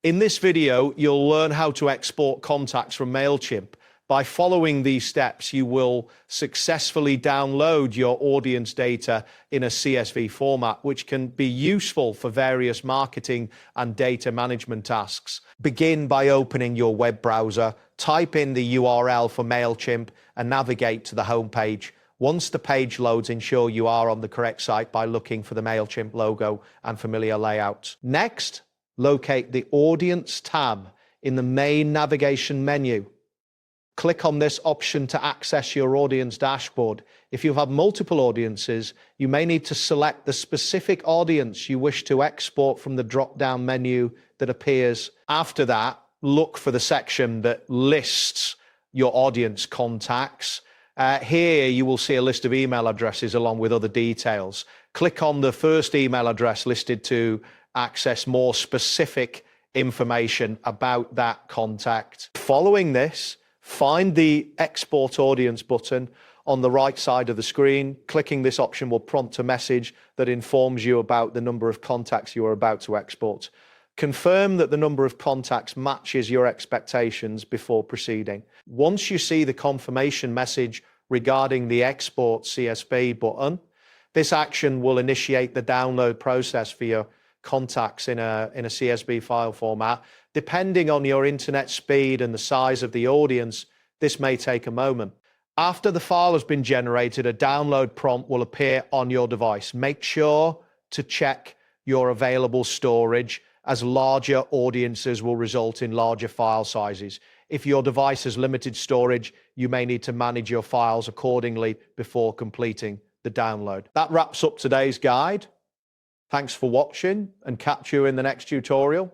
In this video, you'll learn how to export contacts from Mailchimp. By following these steps, you will successfully download your audience data in a CSV format, which can be useful for various marketing and data management tasks. Begin by opening your web browser, type in the URL for Mailchimp, and navigate to the home page. Once the page loads, ensure you are on the correct site by looking for the Mailchimp logo and familiar layout. Next, locate the Audience tab in the main navigation menu. Click on this option to access your audience dashboard. If you have multiple audiences, you may need to select the specific audience you wish to export from the drop-down menu that appears. After that, look for the section that lists your audience contacts. Here you will see a list of email addresses along with other details. Click on the first email address listed to access more specific information about that contact. Following this, find the Export Audience button on the right side of the screen. Clicking this option will prompt a message that informs you about the number of contacts you are about to export. Confirm that the number of contacts matches your expectations before proceeding. Once you see the confirmation message regarding the Export CSV button, this action will initiate the download process for your contacts in a CSV file format. Depending on your internet speed and the size of the audience, this may take a moment. After the file has been generated, a download prompt will appear on your device. Make sure to check your available storage, as larger audiences will result in larger file sizes. If your device has limited storage, you may need to manage your files accordingly before completing the download. That wraps up today's guide. Thanks for watching, and catch you in the next tutorial.